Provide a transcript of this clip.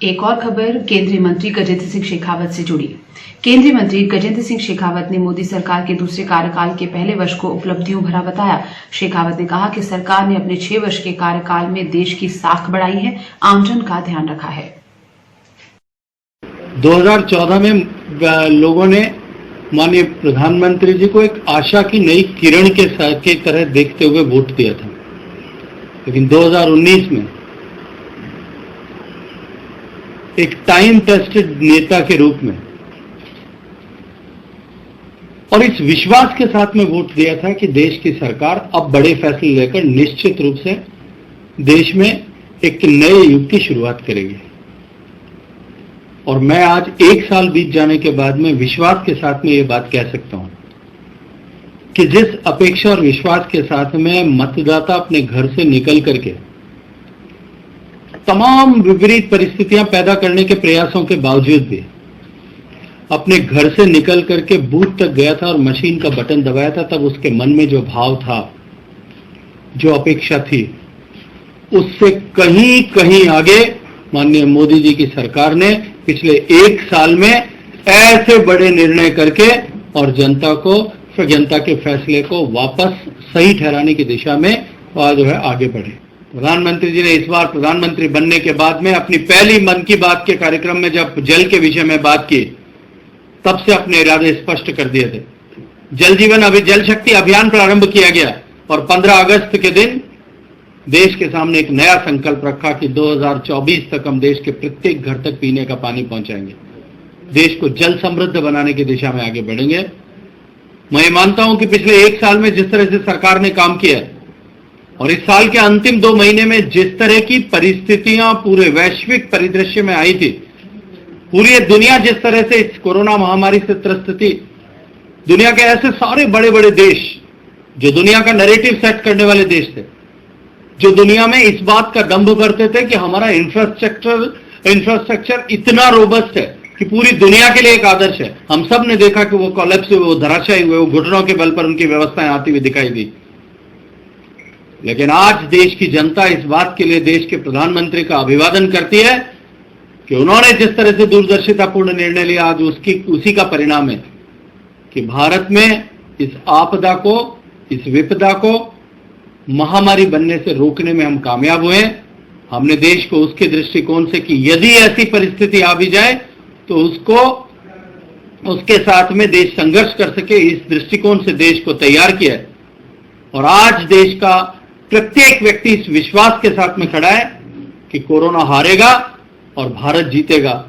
एक और खबर केंद्रीय मंत्री गजेंद्र सिंह शेखावत से जुड़ी। केंद्रीय मंत्री गजेंद्र सिंह शेखावत ने मोदी सरकार के दूसरे कार्यकाल के पहले वर्ष को उपलब्धियों भरा बताया। शेखावत ने कहा कि सरकार ने अपने 6 वर्ष के कार्यकाल में देश की साख बढ़ाई है, आमजन का ध्यान रखा है। 2014 में लोगों ने माननीय प्रधानमंत्री जी को एक आशा की नई किरण के तरह देखते हुए वोट दिया था, लेकिन 2019 में एक टाइम टेस्टेड नेता के रूप में और इस विश्वास के साथ में वोट दिया था कि देश की सरकार अब बड़े फैसले लेकर निश्चित रूप से देश में एक नए युग की शुरुआत करेगी। और मैं आज 1 साल बीत जाने के बाद में विश्वास के साथ में ये बात कह सकता हूं कि जिस अपेक्षा और विश्वास के साथ में मतदाता अपने घर से निकल करके तमाम विपरीत परिस्थितियां पैदा करने के प्रयासों के बावजूद भी अपने घर से निकल करके बूथ तक गया था और मशीन का बटन दबाया था, तब उसके मन में जो भाव था, जो अपेक्षा थी, उससे कहीं कहीं आगे माननीय मोदी जी की सरकार ने पिछले 1 साल में ऐसे बड़े निर्णय करके और जनता के फैसले को वापस सही ठहराने की दिशा में जो है आगे बढ़े। प्रधानमंत्री जी ने इस बार प्रधानमंत्री बनने के बाद में अपनी पहली मन की बात के कार्यक्रम में जब जल के विषय में बात की, तब से अपने इरादे स्पष्ट कर दिए थे। जल शक्ति अभियान प्रारंभ किया गया और 15 अगस्त के दिन देश के सामने एक नया संकल्प रखा कि 2024 तक हम देश के प्रत्येक घर तक पीने का पानी पहुंचाएंगे, देश को जल समृद्ध बनाने की दिशा में आगे बढ़ेंगे। मैं मानता हूं कि पिछले 1 साल में जिस तरह से सरकार ने काम किया और इस साल के अंतिम 2 महीने में जिस तरह की परिस्थितियां पूरे वैश्विक परिदृश्य में आई थी, पूरी दुनिया जिस तरह से इस कोरोना महामारी से त्रस्त थी, दुनिया के ऐसे सारे बड़े बड़े देश जो दुनिया का नैरेटिव सेट करने वाले देश थे, जो दुनिया में इस बात का दंभ करते थे कि हमारा इंफ्रास्ट्रक्चर इतना रोबस्ट है कि पूरी दुनिया के लिए एक आदर्श है, हम सब ने देखा कि वो कोलैप्स हुए, वो धराशायी हुए, वो घुटनों के बल पर उनकी व्यवस्थाएं आती हुई दिखाई दी। लेकिन आज देश की जनता इस बात के लिए देश के प्रधानमंत्री का अभिवादन करती है कि उन्होंने जिस तरह से दूरदर्शितापूर्ण निर्णय लिया, आज उसी का परिणाम है कि भारत में इस आपदा को, इस विपदा को महामारी बनने से रोकने में हम कामयाब हुए। हमने देश को उसके दृष्टिकोण से कि यदि ऐसी परिस्थिति आ भी जाए तो उसके साथ में देश संघर्ष कर सके, इस दृष्टिकोण से देश को तैयार किया है। और आज देश का प्रत्येक व्यक्ति इस विश्वास के साथ में खड़ा है कि कोरोना हारेगा और भारत जीतेगा।